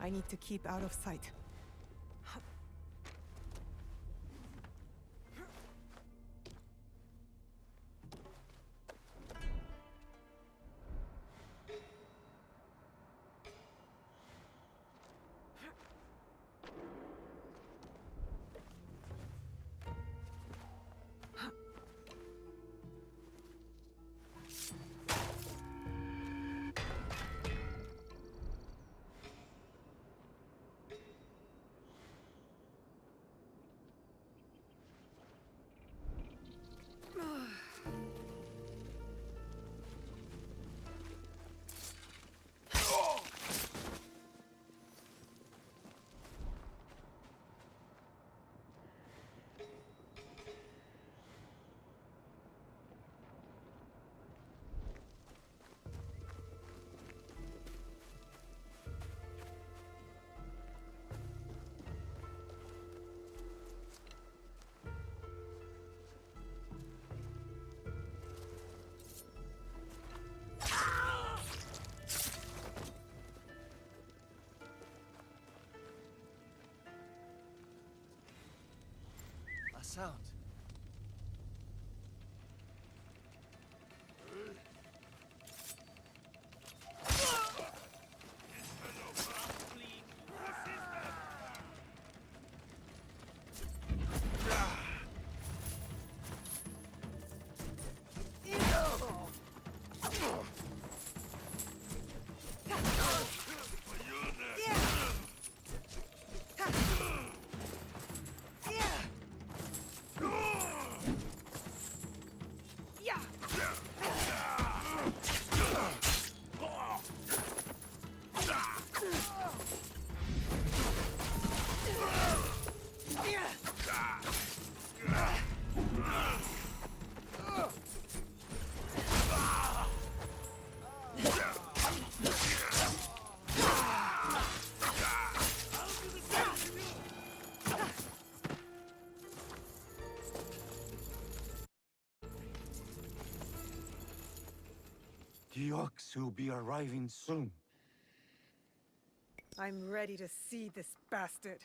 I need to keep out of sight. Sound. The orcs will be arriving soon. I'm ready to see this bastard.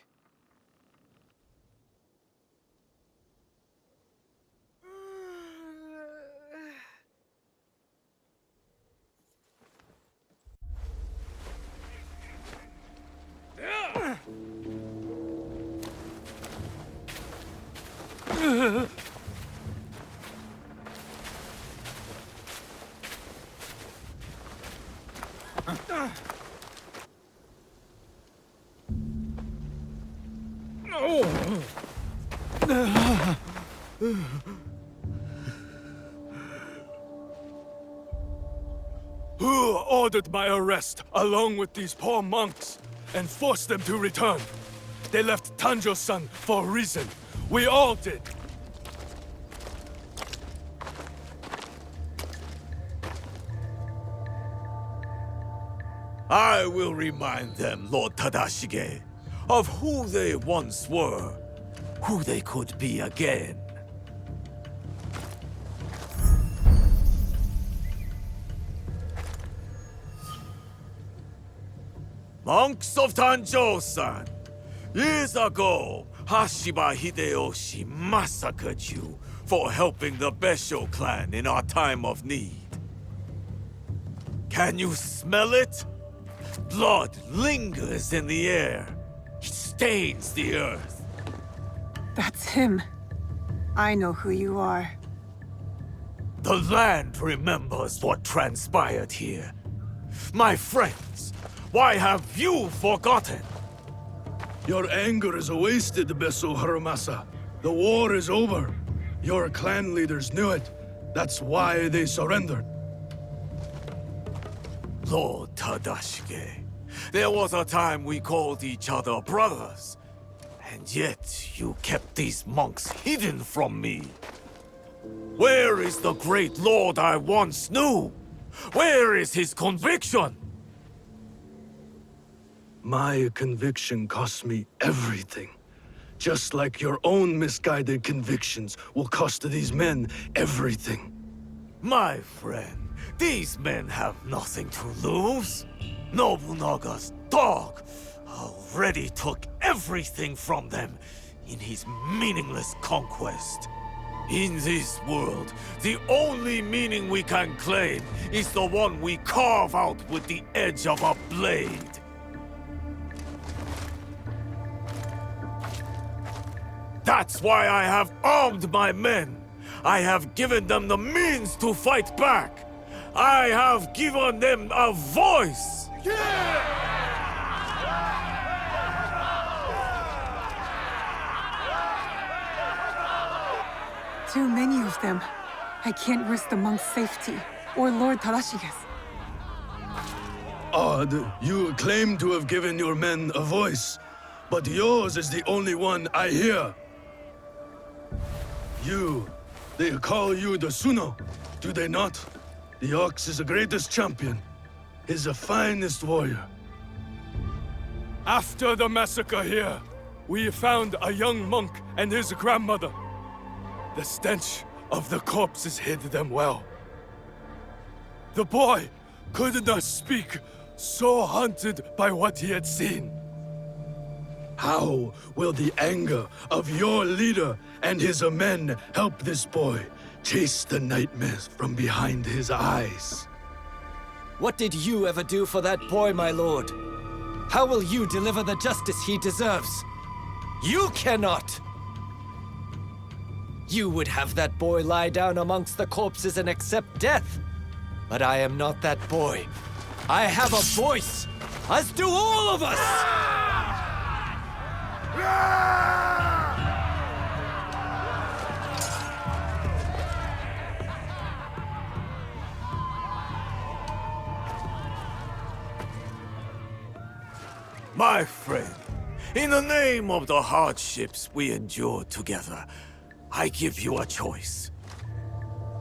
Who ordered my arrest, along with these poor monks, and forced them to return? They left Tanjo-san for a reason. We all did. I will remind them, Lord Tadashige, of who they once were, who they could be again. Monks of Tanjo-san, years ago, Hashiba Hideyoshi massacred you for helping the Besho clan in our time of need. Can you smell it? Blood lingers in the air. It stains the earth. That's him. I know who you are. The land remembers what transpired here. My friends, why have you forgotten? Your anger is wasted, Beso Harumasa. The war is over. Your clan leaders knew it. That's why they surrendered. Lord Tadashige, there was a time we called each other brothers. And yet you kept these monks hidden from me. Where is the great lord I once knew? Where is his conviction? My conviction cost me everything. Just like your own misguided convictions will cost these men everything. My friend, these men have nothing to lose. Nobunaga's dog, already took everything from them in his meaningless conquest. In this world, the only meaning we can claim is the one we carve out with the edge of a blade. That's why I have armed my men. I have given them the means to fight back. I have given them a voice. Too many of them. I can't risk the monk's safety, or Lord Tadashige's. Odd, you claim to have given your men a voice, but yours is the only one I hear. They call you the Suno, do they not? The Ox is the greatest champion. He's the finest warrior. After the massacre here, we found a young monk and his grandmother. The stench of the corpses hid them well. The boy could not speak, so haunted by what he had seen. How will the anger of your leader and his men help this boy chase the nightmares from behind his eyes? What did you ever do for that boy, my lord? How will you deliver the justice he deserves? You cannot! You would have that boy lie down amongst the corpses and accept death. But I am not that boy. I have a voice, as do all of us! My friend, in the name of the hardships we endured together, I give you a choice.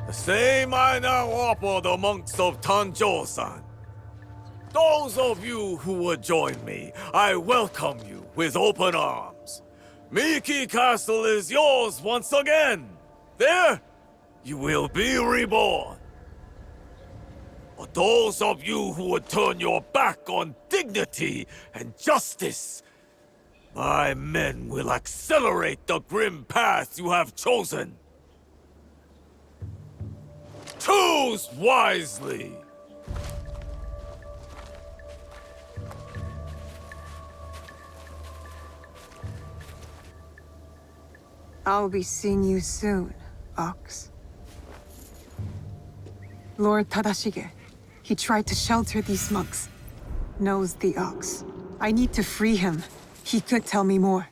The same I now offer the monks of Tanjo-san. Those of you who would join me, I welcome you with open arms. Miki Castle is yours once again. There, you will be reborn. But those of you who would turn your back on dignity and justice, my men will accelerate the grim path you have chosen. Choose wisely! I'll be seeing you soon, Ox. Lord Tadashige, he tried to shelter these monks. Knows the Ox. I need to free him. He could tell me more.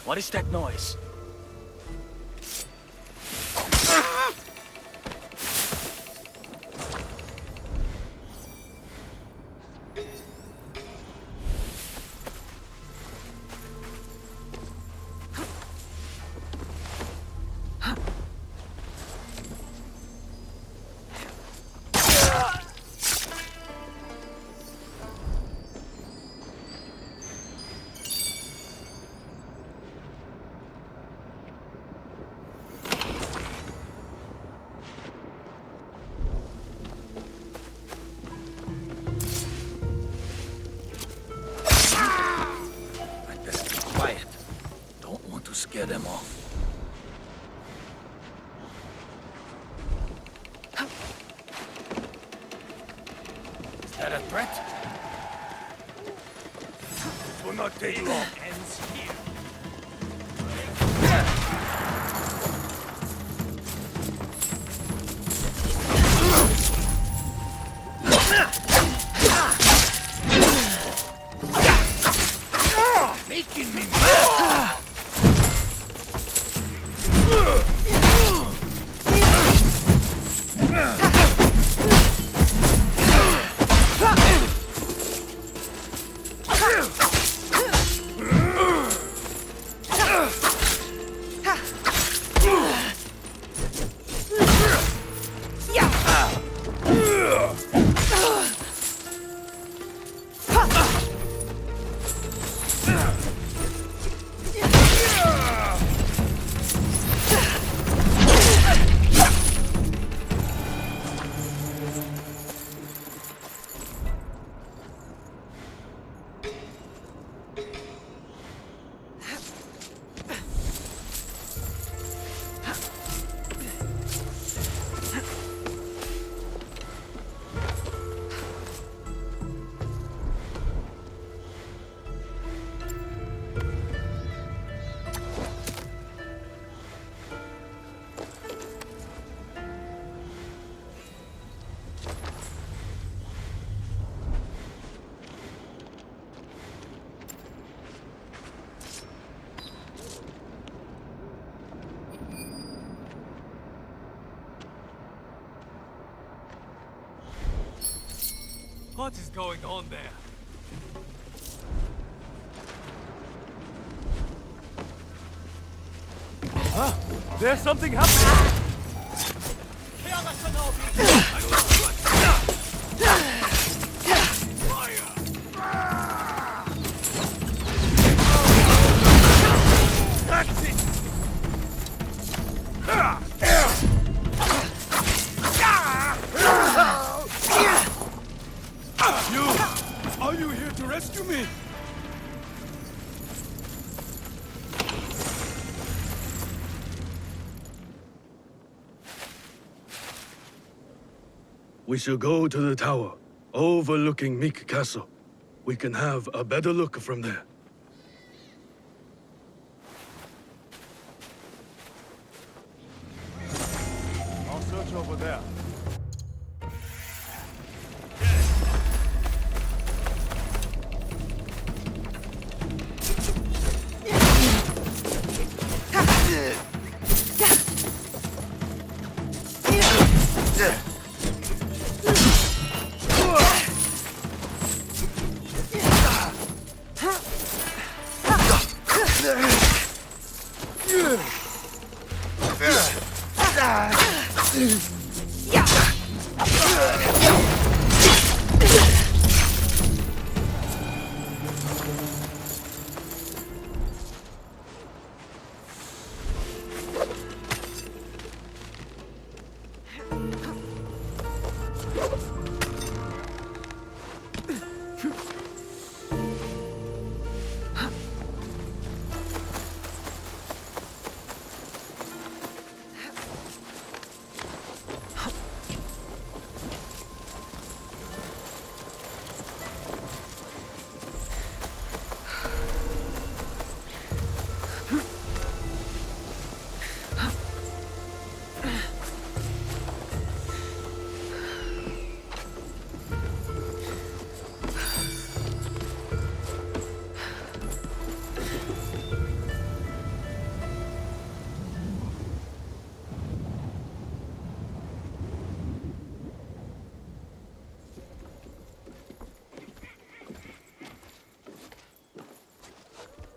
What is that noise? Scare them off. Is that a threat? It will not take long. Ends here. Making me mad! What is going on there? Huh? There's something happening! That's it! Are you here to rescue me? We shall go to the tower, overlooking Meek Castle. We can have a better look from there. I'll search over there.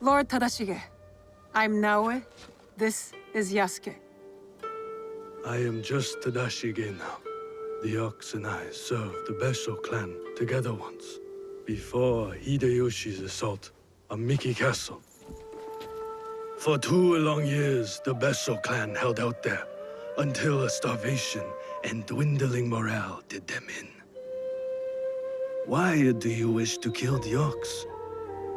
Lord Tadashige, I'm Naoe. This is Yasuke. I am just Tadashige now. The Ox and I served the Besho clan together once, before Hideyoshi's assault on Miki Castle. For 2 long years, the Besho clan held out there, until a starvation and dwindling morale did them in. Why do you wish to kill the Ox?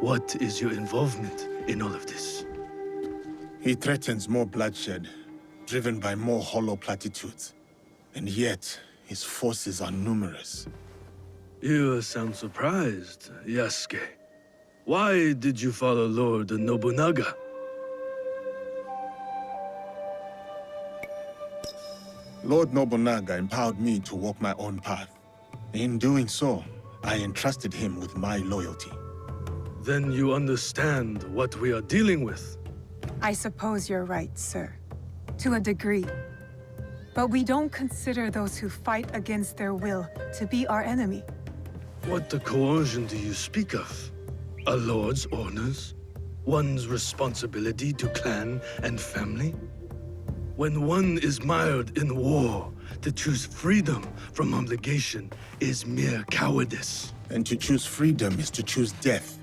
What is your involvement in all of this? He threatens more bloodshed, driven by more hollow platitudes. And yet, his forces are numerous. You sound surprised, Yasuke. Why did you follow Lord Nobunaga? Lord Nobunaga empowered me to walk my own path. In doing so, I entrusted him with my loyalty. Then you understand what we are dealing with. I suppose you're right, sir. To a degree. But we don't consider those who fight against their will to be our enemy. What the coercion do you speak of? A lord's orders? One's responsibility to clan and family? When one is mired in war, to choose freedom from obligation is mere cowardice. And to choose freedom is to choose death.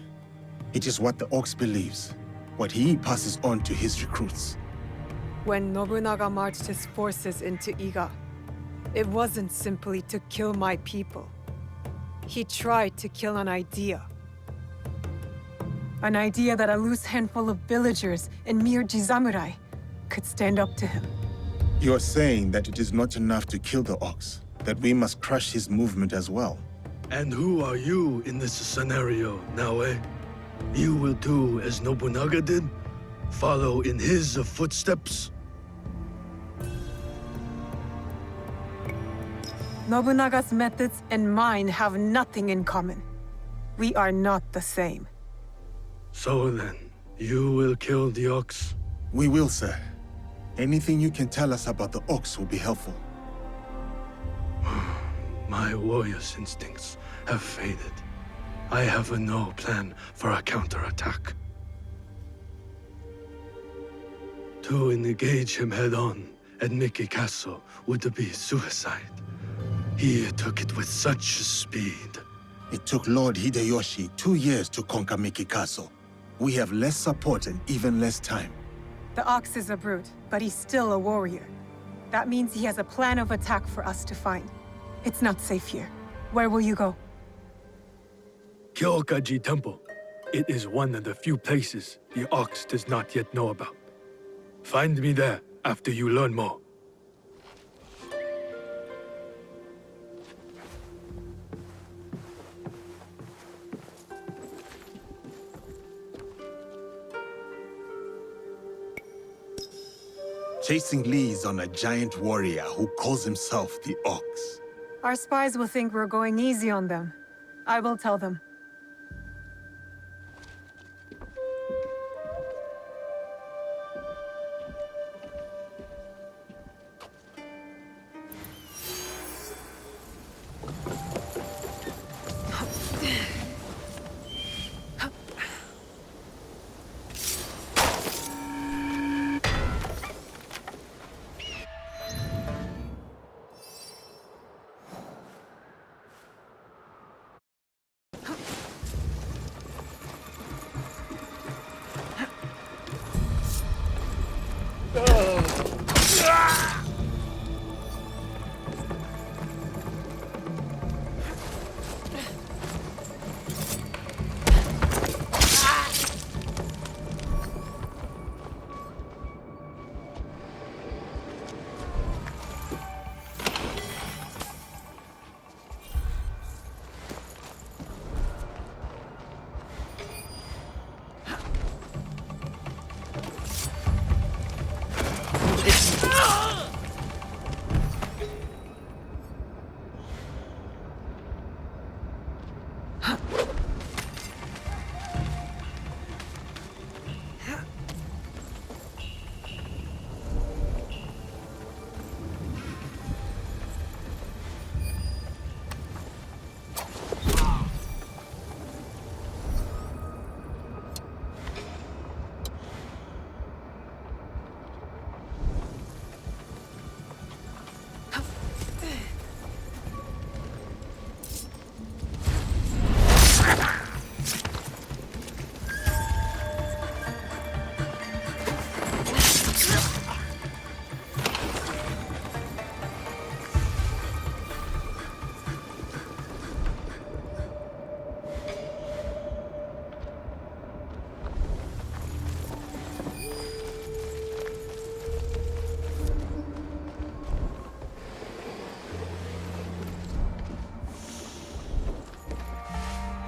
It is what the Ox believes, what he passes on to his recruits. When Nobunaga marched his forces into Iga, it wasn't simply to kill my people. He tried to kill an idea. An idea that a loose handful of villagers and mere Jizamurai could stand up to him. You are saying that it is not enough to kill the Ox, that we must crush his movement as well. And who are you in this scenario, Naoe? You will do as Nobunaga did? Follow in his footsteps? Nobunaga's methods and mine have nothing in common. We are not the same. So then, you will kill the Ox? We will, sir. Anything you can tell us about the Ox will be helpful. My warrior's instincts have faded. I have no plan for a counterattack. To engage him head-on at Miki Castle would be suicide. He took it with such speed. It took Lord Hideyoshi 2 years to conquer Miki Castle. We have less support and even less time. The Ox is a brute, but he's still a warrior. That means he has a plan of attack for us to find. It's not safe here. Where will you go? Kyokaji Temple. It is one of the few places the Ox does not yet know about. Find me there after you learn more. Chasing leads on a giant warrior who calls himself the Ox. Our spies will think we're going easy on them. I will tell them.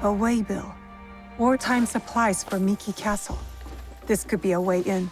A waybill. Wartime supplies for Miki Castle. This could be a way in.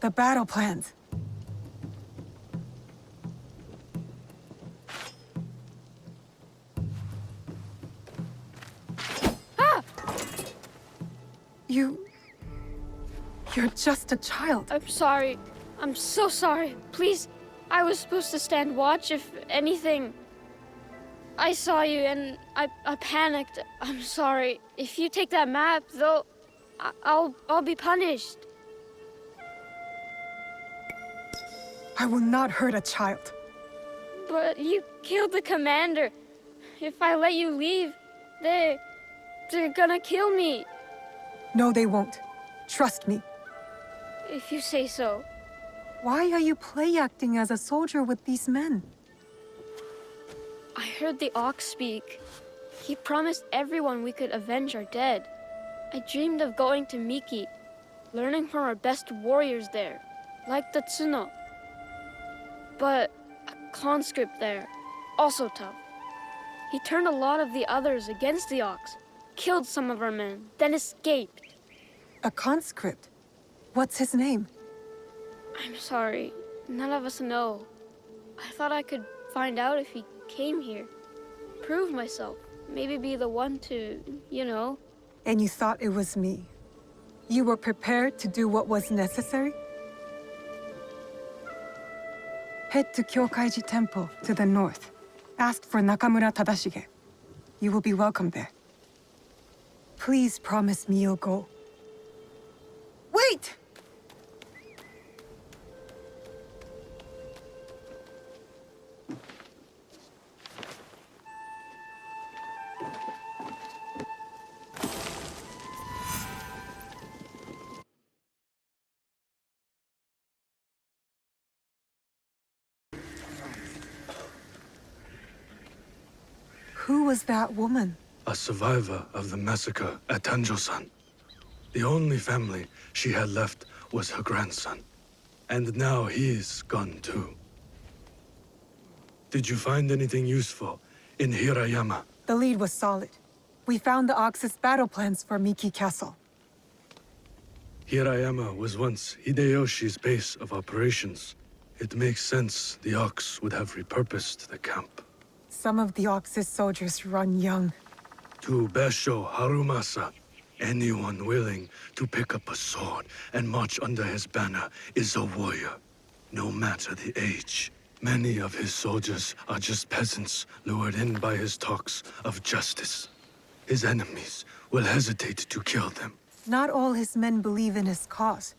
The battle plans. You're just a child. I'm sorry. I'm so sorry. Please, I was supposed to stand watch if anything. I saw you and I panicked. I'm sorry. If you take that map, though, I'll be punished. I will not hurt a child. But you killed the commander. If I let you leave, they're gonna kill me. No, they won't. Trust me. If you say so. Why are you play acting as a soldier with these men? I heard the ox speak. He promised everyone we could avenge our dead. I dreamed of going to Miki, learning from our best warriors there, like the Tsuno. But a conscript there, also tough. He turned a lot of the others against the ox, killed some of our men, then escaped. A conscript? What's his name? I'm sorry, none of us know. I thought I could find out if he came here. Prove myself, maybe be the one to, you know. And you thought it was me. You were prepared to do what was necessary? Head to Kyokaiji Temple to the north. Ask for Nakamura Tadashige. You will be welcome there. Please promise me you'll go. Wait! Who was that woman? A survivor of the massacre at Tanjo-san. The only family she had left was her grandson. And now he's gone too. Did you find anything useful in Hirayama? The lead was solid. We found the Ox's battle plans for Miki Castle. Hirayama was once Hideyoshi's base of operations. It makes sense the Ox would have repurposed the camp. Some of the Ox's soldiers run young. To Besho Harumasa, anyone willing to pick up a sword and march under his banner is a warrior, no matter the age. Many of his soldiers are just peasants lured in by his talks of justice. His enemies will hesitate to kill them. Not all his men believe in his cause.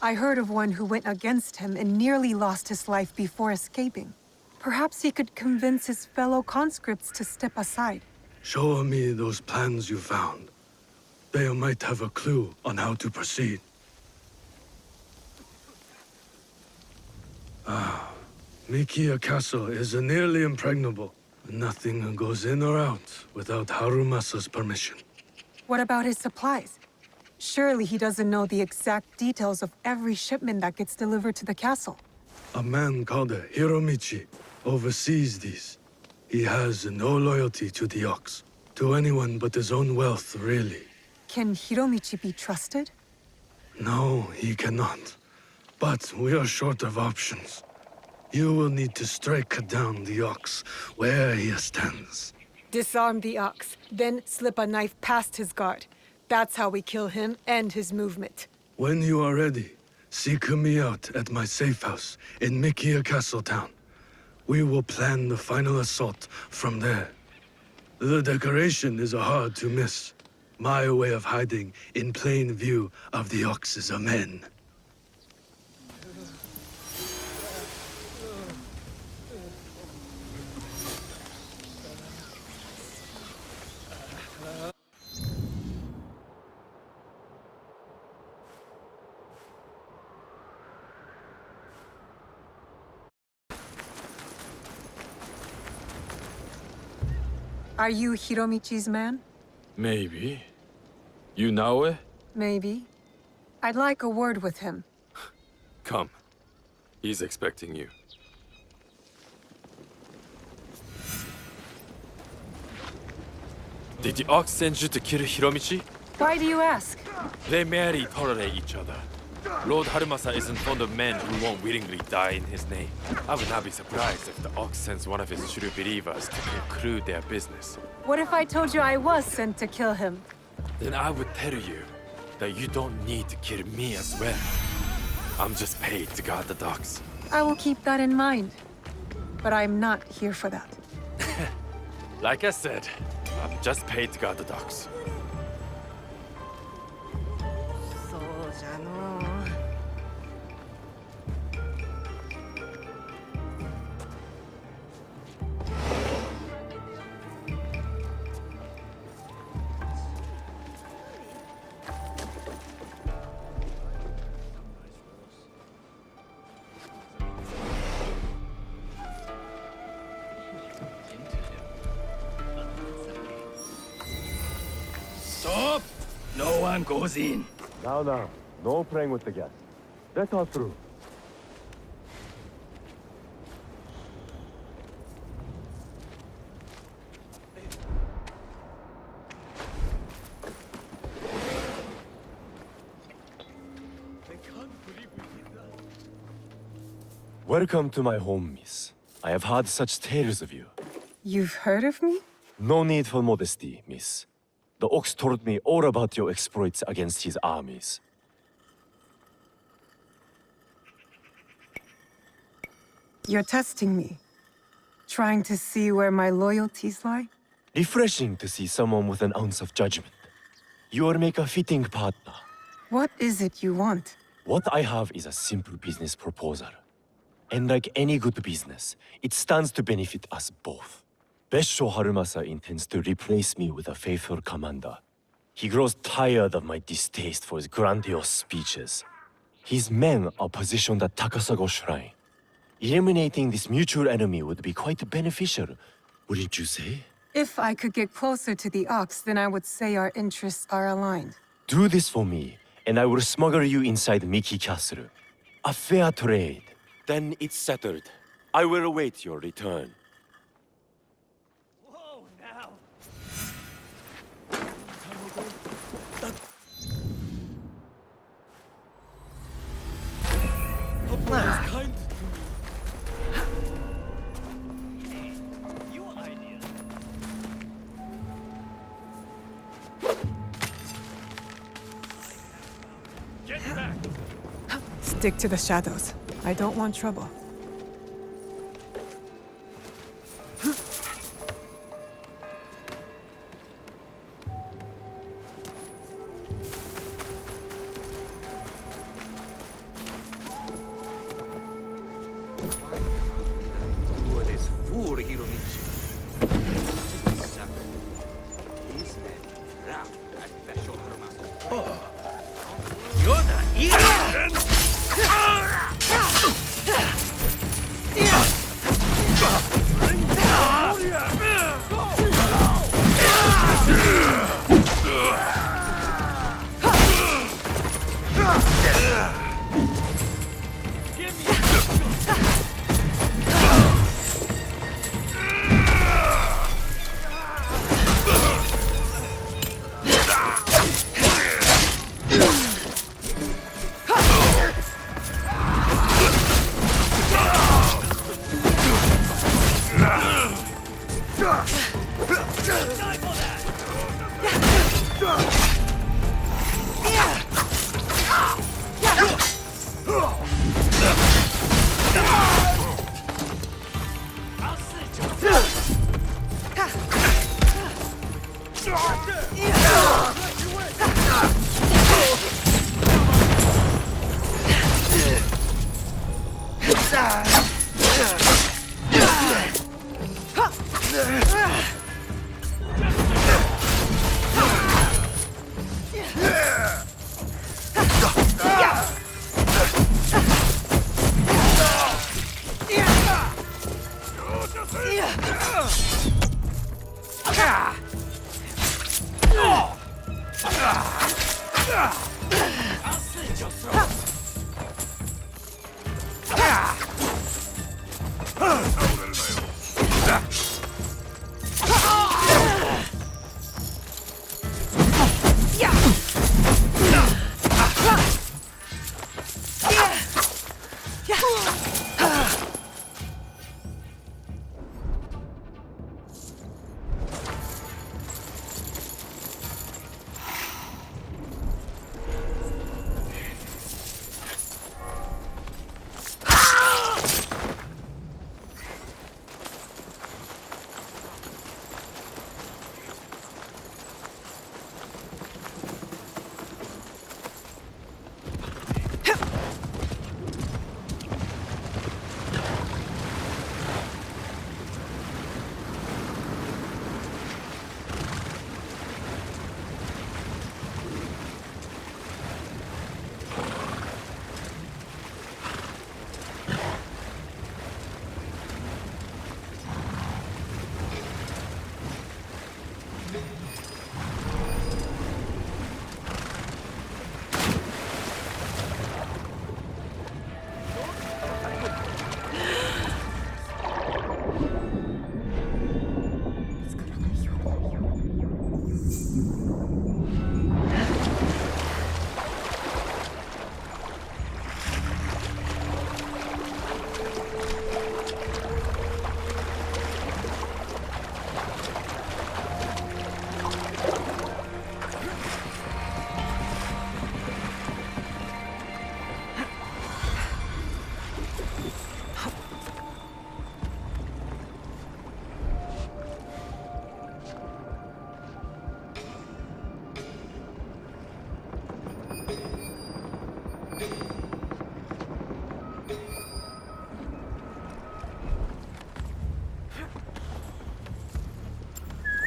I heard of one who went against him and nearly lost his life before escaping. Perhaps he could convince his fellow conscripts to step aside. Show me those plans you found. They might have a clue on how to proceed. Mikiya Castle is nearly impregnable. Nothing goes in or out without Harumasa's permission. What about his supplies? Surely he doesn't know the exact details of every shipment that gets delivered to the castle. A man called Hiromichi oversees these. He has no loyalty to the Ox, to anyone but his own wealth, really. Can Hiromichi be trusted? No, he cannot. But we are short of options. You will need to strike down the Ox where he stands. Disarm the Ox, then slip a knife past his guard. That's how we kill him and his movement. When you are ready, seek me out at my safe house in Mikiya Castle Town. We will plan the final assault from there. The decoration is hard to miss. My way of hiding in plain view of the Ox's men. Are you Hiromichi's man? Maybe. You know it? Maybe. I'd like a word with him. Come. He's expecting you. Did the Ox send you to kill Hiromichi? Why do you ask? They merely tolerate each other. Lord Harumasa isn't fond of men who won't willingly die in his name. I would not be surprised if the Ox sends one of his true believers to conclude their business. What if I told you I was sent to kill him? Then I would tell you that you don't need to kill me as well. I'm just paid to guard the docks. I will keep that in mind. But I'm not here for that. Like I said, I'm just paid to guard the docks. そうじゃのう。Stop! No one goes in. Now, no playing with the gas. Let us through. Welcome to my home, miss. I have heard such tales of you. You've heard of me? No need for modesty, miss. The Ox told me all about your exploits against his armies. You're testing me. Trying to see where my loyalties lie? Refreshing to see someone with an ounce of judgment. You will make a fitting partner. What is it you want? What I have is a simple business proposal. And like any good business, it stands to benefit us both. Bessho Harumasa intends to replace me with a faithful commander. He grows tired of my distaste for his grandiose speeches. His men are positioned at Takasago Shrine. Eliminating this mutual enemy would be quite beneficial, wouldn't you say? If I could get closer to the Ox, then I would say our interests are aligned. Do this for me, and I will smuggle you inside Miki Castle. A fair trade. Then it's settled. I will await your return. Stick to the shadows. I don't want trouble.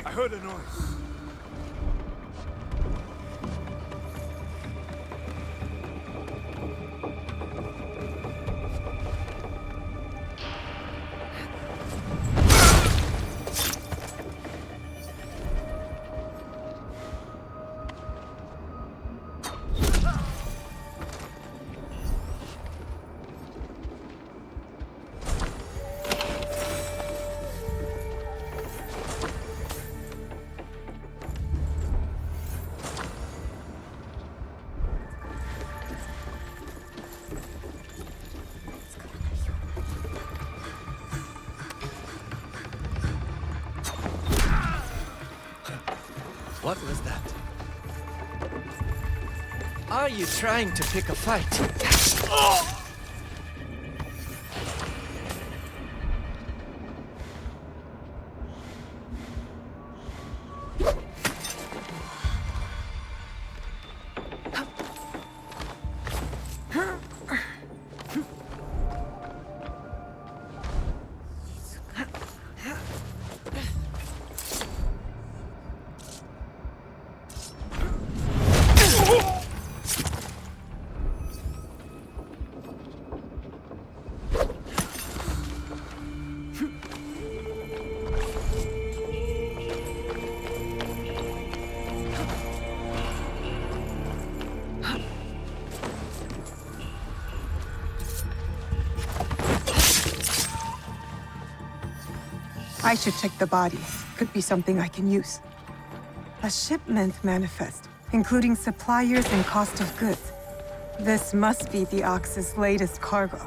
I heard a noise. What was that? Are you trying to pick a fight? I should check the body. Could be something I can use. A shipment manifest, including suppliers and cost of goods. This must be the Ox's latest cargo.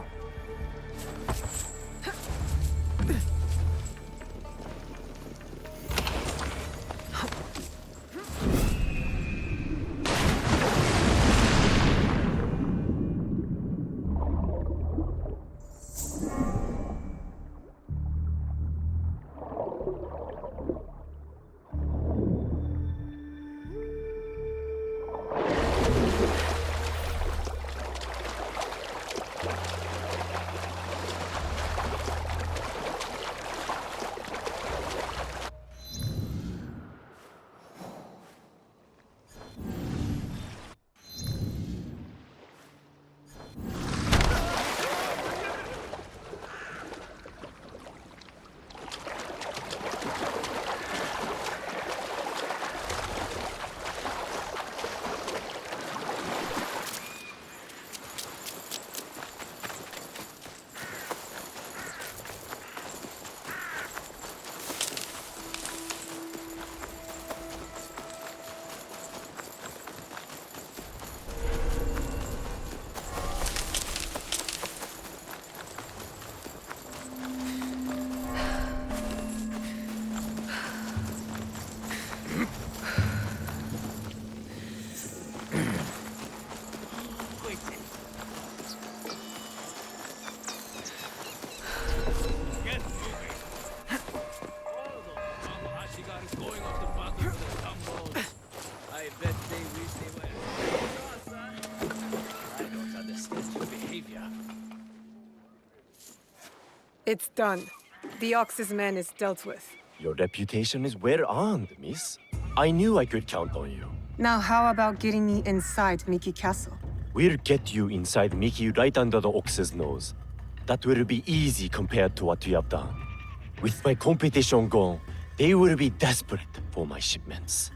It's done. The Ox's man is dealt with. Your reputation is well earned, miss. I knew I could count on you. Now how about getting me inside Mickey Castle? We'll get you inside Mickey right under the Ox's nose. That will be easy compared to what we have done. With my competition gone, they will be desperate for my shipments.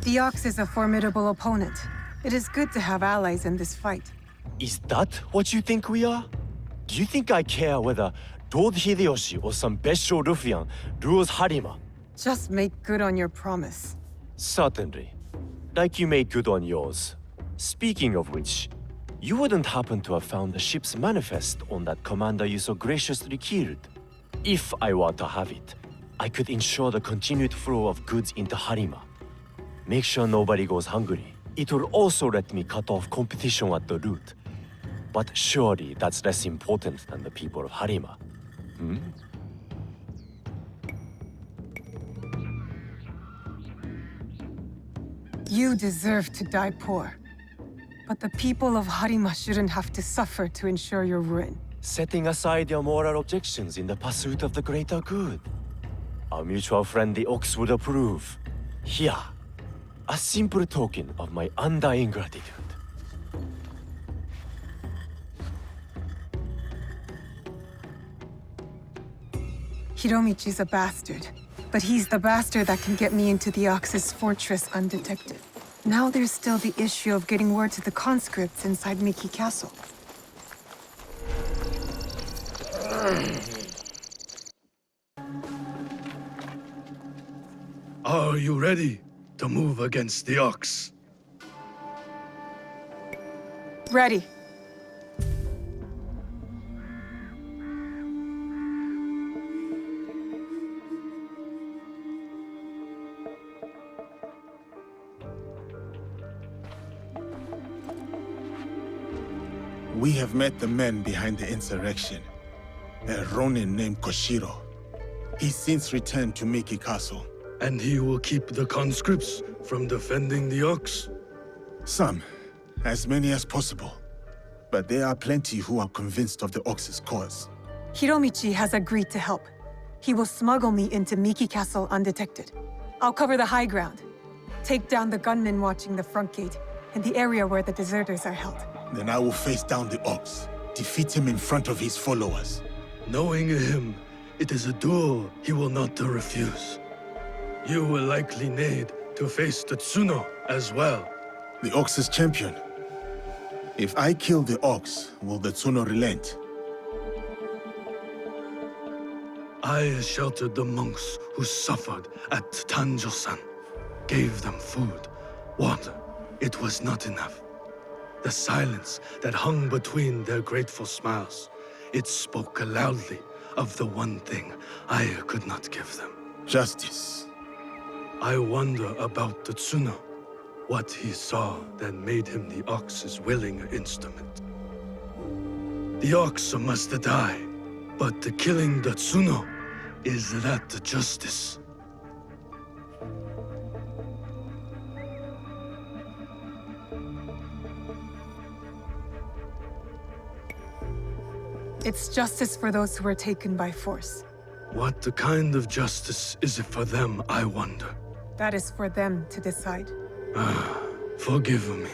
The Ox is a formidable opponent. It is good to have allies in this fight. Is that what you think we are? Do you think I care whether Lord Hideyoshi or some Besho ruffian rules Harima? Just make good on your promise. Certainly. Like you made good on yours. Speaking of which, you wouldn't happen to have found the ship's manifest on that commander you so graciously killed. If I were to have it, I could ensure the continued flow of goods into Harima. Make sure nobody goes hungry. It will also let me cut off competition at the root. But surely that's less important than the people of Harima. Hmm? You deserve to die poor. But the people of Harima shouldn't have to suffer to ensure your ruin. Setting aside your moral objections in the pursuit of the greater good. Our mutual friend the Ox would approve. Here, a simple token of my undying gratitude. Hiromichi's a bastard, but he's the bastard that can get me into the Ox's fortress undetected. Now there's still the issue of getting word to the conscripts inside Miki Castle. Are you ready to move against the Ox? Ready. We have met the men behind the insurrection. A Ronin named Koshiro. He's since returned to Miki Castle. And he will keep the conscripts from defending the Ox? Some. As many as possible. But there are plenty who are convinced of the Ox's cause. Hiromichi has agreed to help. He will smuggle me into Miki Castle undetected. I'll cover the high ground. Take down the gunmen watching the front gate, and the area where the deserters are held. Then I will face down the Ox. Defeat him in front of his followers. Knowing him, it is a duel he will not refuse. You will likely need to face the Tsuno as well. The Ox's champion. If I kill the Ox, will the Tsuno relent? I sheltered the monks who suffered at Tanjo-san. Gave them food, water. It was not enough. The silence that hung between their grateful smiles, it spoke loudly of the one thing I could not give them. Justice. I wonder about the Tsuno. What he saw that made him the Ox's willing instrument. The Ox must die, but killing the Tsuno, is that justice? It's justice for those who were taken by force. What kind of justice is it for them, I wonder? That is for them to decide. Forgive me.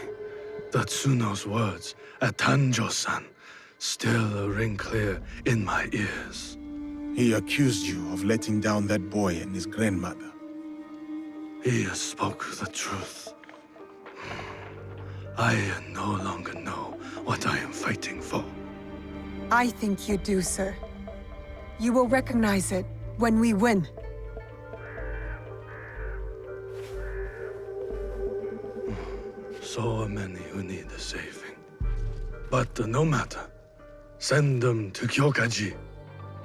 The Tsuno's words at Tanjo-san still ring clear in my ears. He accused you of letting down that boy and his grandmother. He spoke the truth. I no longer know what I am fighting for. I think you do, sir. You will recognize it when we win. So many who need saving. But no matter. Send them to Kyokaji.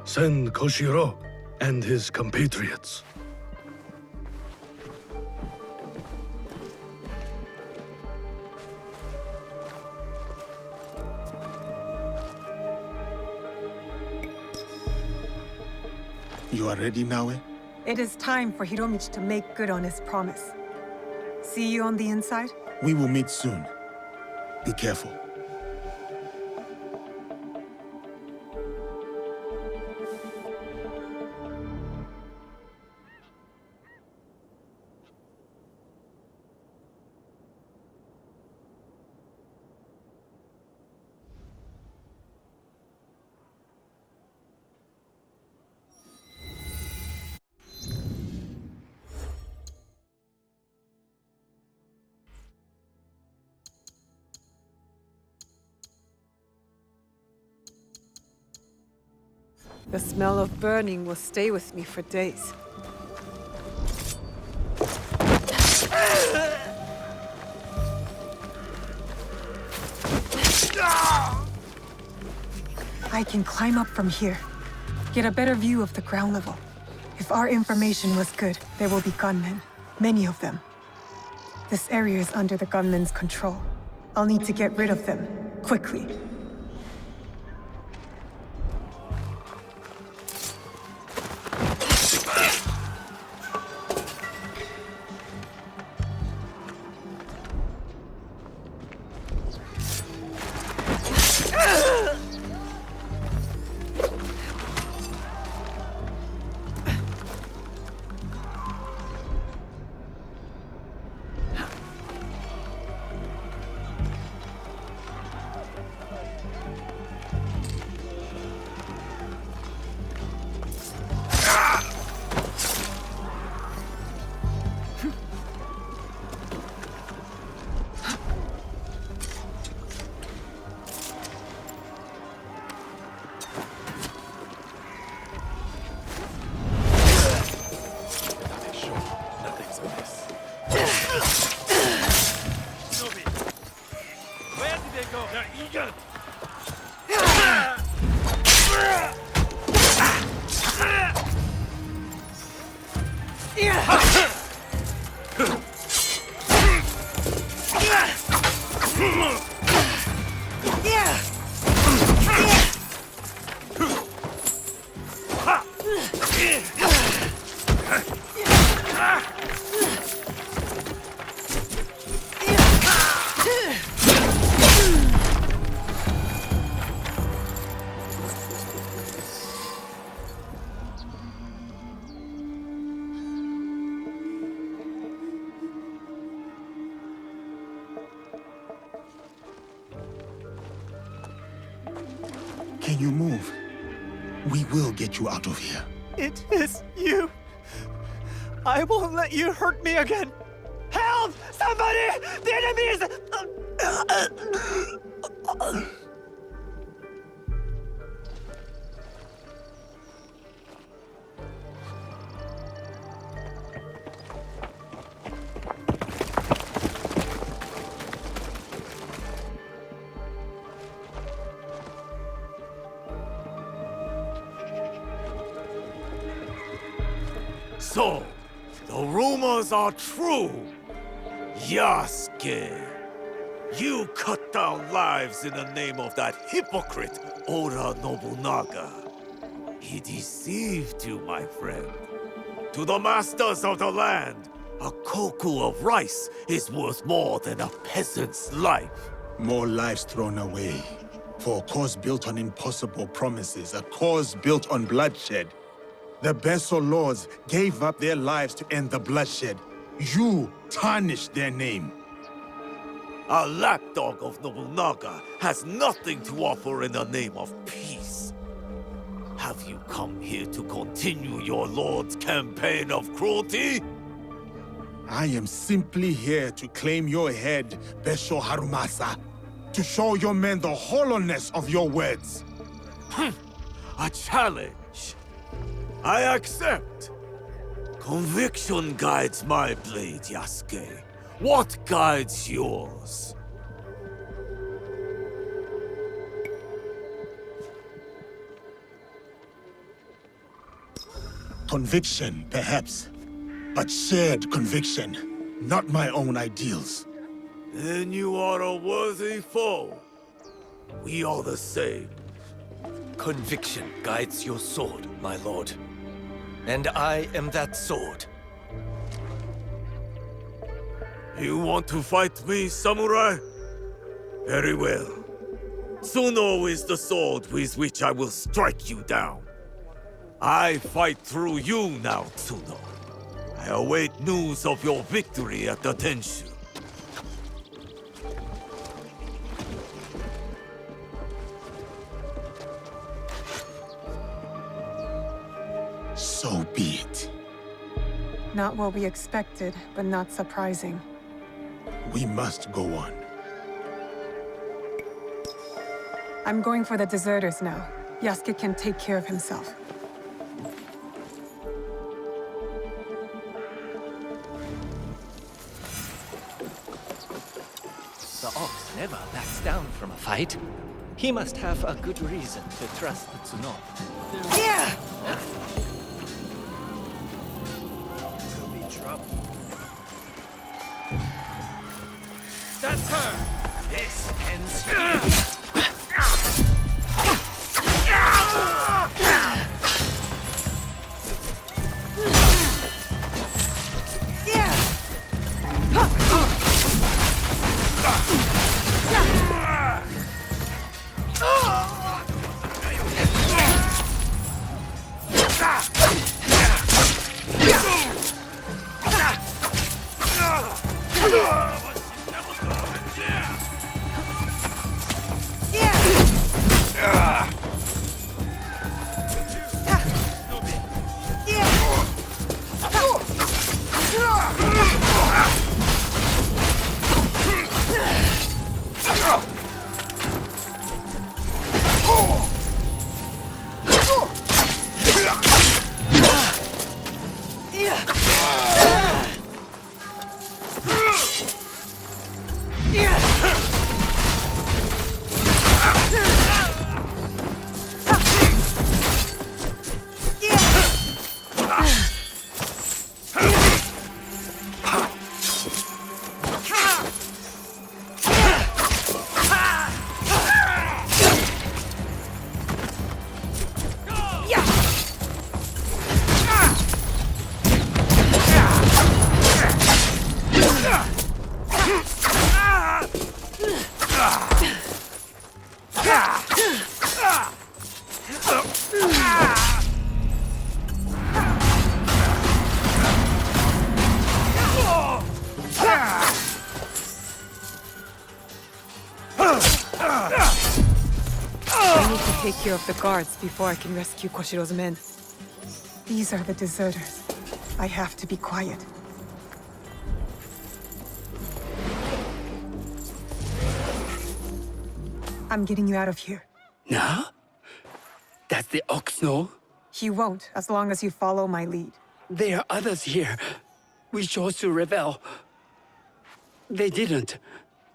Send Koshiro and his compatriots. You are ready, Naue? It is time for Hiromichi to make good on his promise. See you on the inside? We will meet soon. Be careful. The smell of burning will stay with me for days. I can climb up from here. Get a better view of the ground level. If our information was good, there will be gunmen. Many of them. This area is under the gunmen's control. I'll need to get rid of them, quickly. Can you move? We will get you out of here. It is you. I won't let you hurt me again. Help! Somebody! The enemy is... So, the rumors are true. Yasuke, you cut down lives in the name of that hypocrite, Oda Nobunaga. He deceived you, my friend. To the masters of the land, a koku of rice is worth more than a peasant's life. More lives thrown away. For a cause built on impossible promises, a cause built on bloodshed. The Besso lords gave up their lives to end the bloodshed. You tarnished their name. A lapdog of Nobunaga has nothing to offer in the name of peace. Have you come here to continue your lord's campaign of cruelty? I am simply here to claim your head, Besho Harumasa. To show your men the hollowness of your words. A challenge. I accept. Conviction guides my blade, Yasuke. What guides yours? Conviction, perhaps. But shared conviction, not my own ideals. Then you are a worthy foe. We are the same. Conviction guides your sword, my lord. And I am that sword. You want to fight me, samurai? Very well. Tsuno is the sword with which I will strike you down. I fight through you now, Tsuno. I await news of your victory at the Tenshu. So be it. Not what we expected, but not surprising. We must go on. I'm going for the deserters now. Yasuke can take care of himself. The ox never backs down from a fight. He must have a good reason to trust Tsuno. Yeah! That's her! This ends here! take care of the guards before I can rescue Koshiro's men. These are the deserters. I have to be quiet. I'm getting you out of here. Now? Does the ox know? He won't, as long as you follow my lead. There are others here. We chose to rebel. They didn't.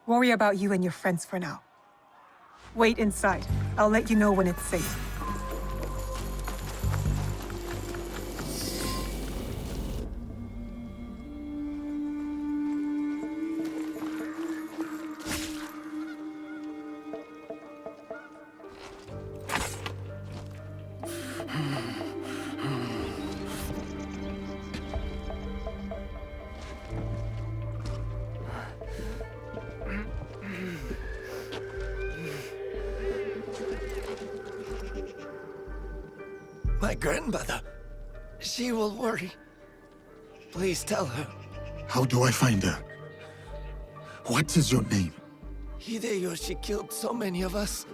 Worry about you and your friends for now. Wait inside. I'll let you know when it's safe. My grandmother. She will worry. Please tell her. How do I find her? What is your name? Hideyoshi killed so many of us.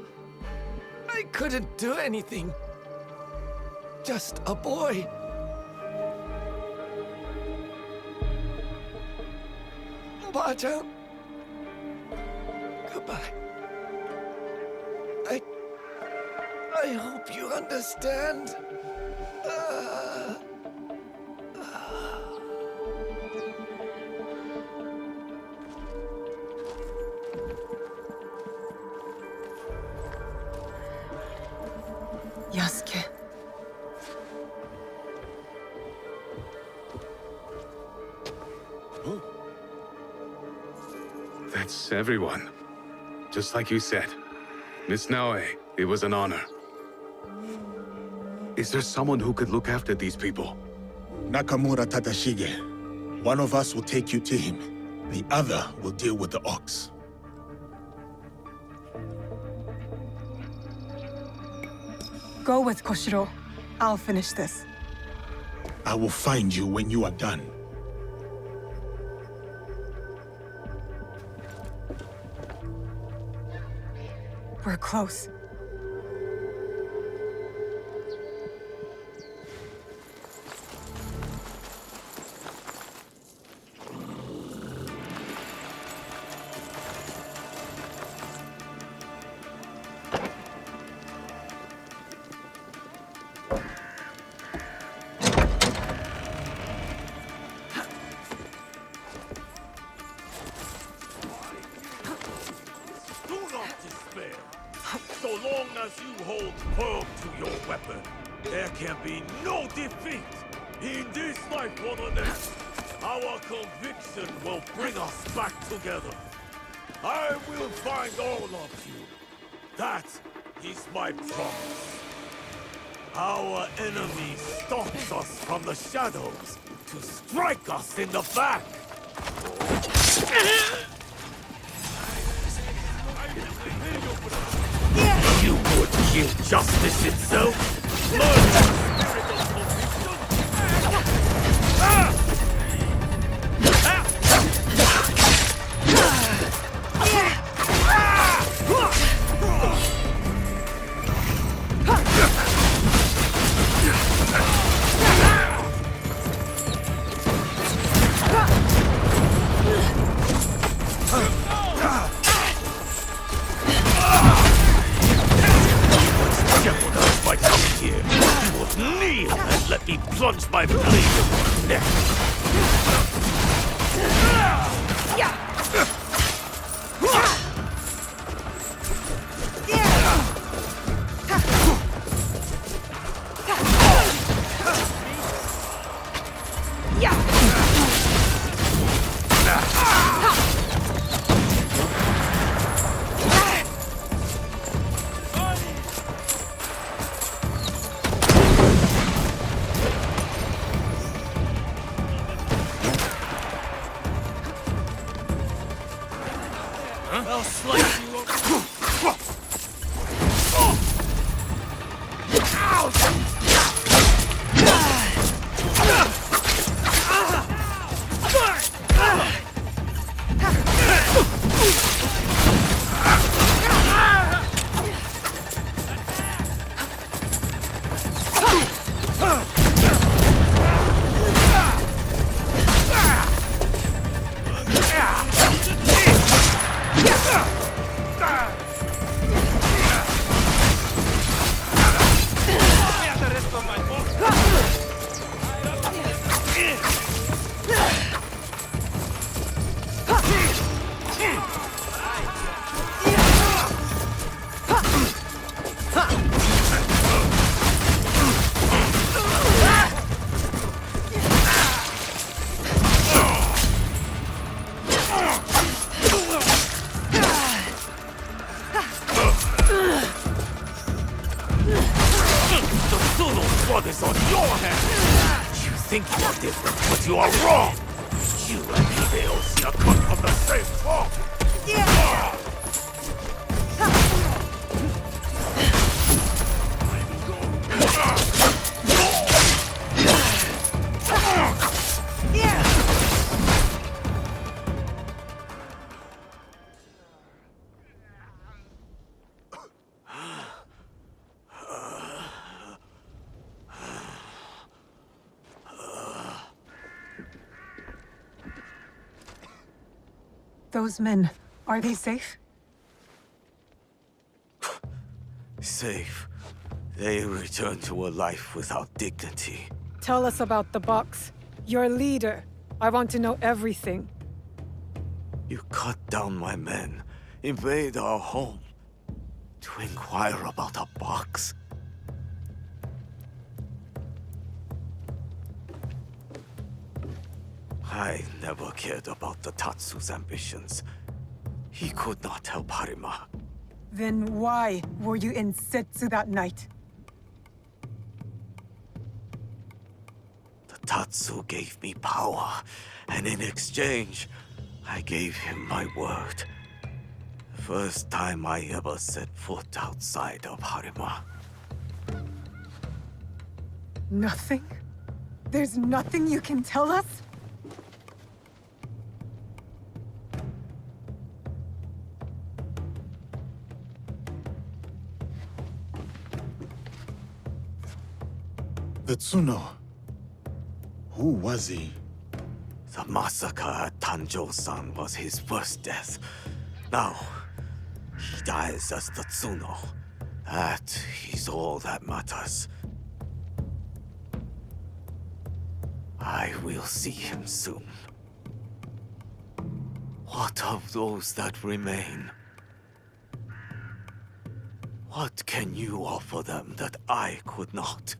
I couldn't do anything. Just a boy. Ba-chan. Goodbye. I hope you understand. Yasuke. That's everyone. Just like you said. Miss Naoe, it was an honor. Is there someone who could look after these people? Nakamura Tadashige. One of us will take you to him. The other will deal with the ox. Go with Koshiro. I'll finish this. I will find you when you are done. We're close. So long as you hold firm to your weapon, there can be no defeat. In this life or the next, our conviction will bring us back together. I will find all of you. That is my promise. Our enemy stalks us from the shadows to strike us in the back. You would kill justice itself? Murder! Let me plunge my blade in your neck. beforehand! You think you are different, but you are wrong! You and Hideyoshi are cut from the same cloth! Those men, are they safe? Safe. They return to a life without dignity. Tell us about the box. Your leader. I want to know everything. You cut down my men, invade our home, to inquire about a box. I never cared about the Tatsu's ambitions. He could not help Harima. Then why were you in Setsu that night? The Tatsu gave me power, and in exchange, I gave him my word. The first time I ever set foot outside of Harima. Nothing? There's nothing you can tell us? The Tsuno. Who was he? The massacre at Tanjo-san was his first death. Now, he dies as the Tsuno. That is all that matters. I will see him soon. What of those that remain? What can you offer them that I could not?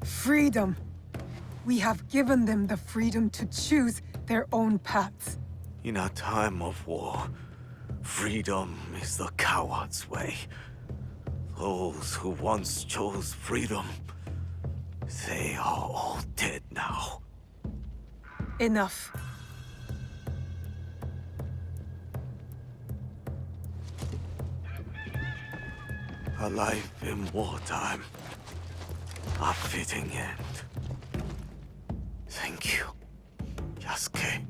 Freedom. We have given them the freedom to choose their own paths. In a time of war, freedom is the coward's way. Those who once chose freedom, they are all dead now. Enough. A life in wartime. A fitting end. Thank you, Yasuke.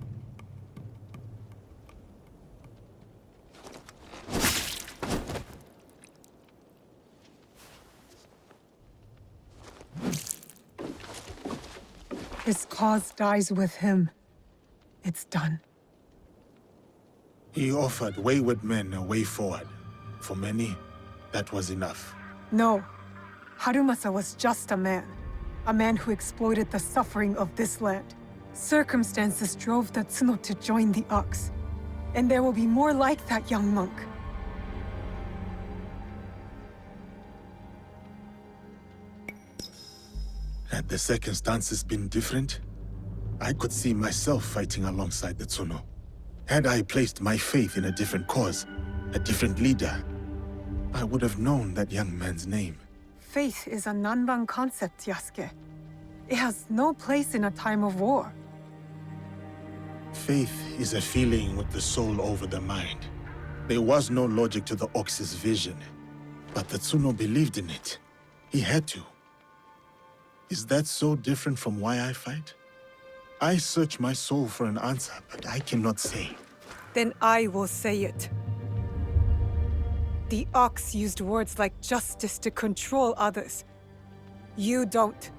His cause dies with him. It's done. He offered wayward men a way forward. For many, that was enough. No. Harumasa was just a man. A man who exploited the suffering of this land. Circumstances drove the Tsuno to join the Ox. And there will be more like that young monk. Had the circumstances been different, I could see myself fighting alongside the Tsuno. Had I placed my faith in a different cause, a different leader, I would have known that young man's name. Faith is a Nanban concept, Yasuke. It has no place in a time of war. Faith is a feeling with the soul over the mind. There was no logic to the Ox's vision, but the Tsuno believed in it. He had to. Is that so different from why I fight? I search my soul for an answer, but I cannot say. Then I will say it. The Ox used words like justice to control others. You don't.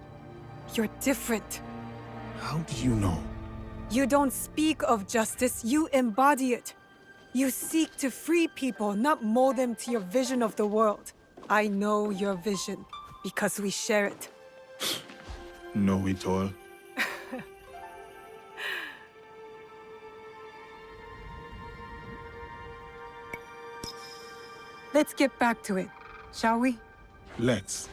You're different. How do you know? You don't speak of justice, you embody it. You seek to free people, not mold them to your vision of the world. I know your vision, because we share it. Know it all. Let's get back to it, shall we? Let's.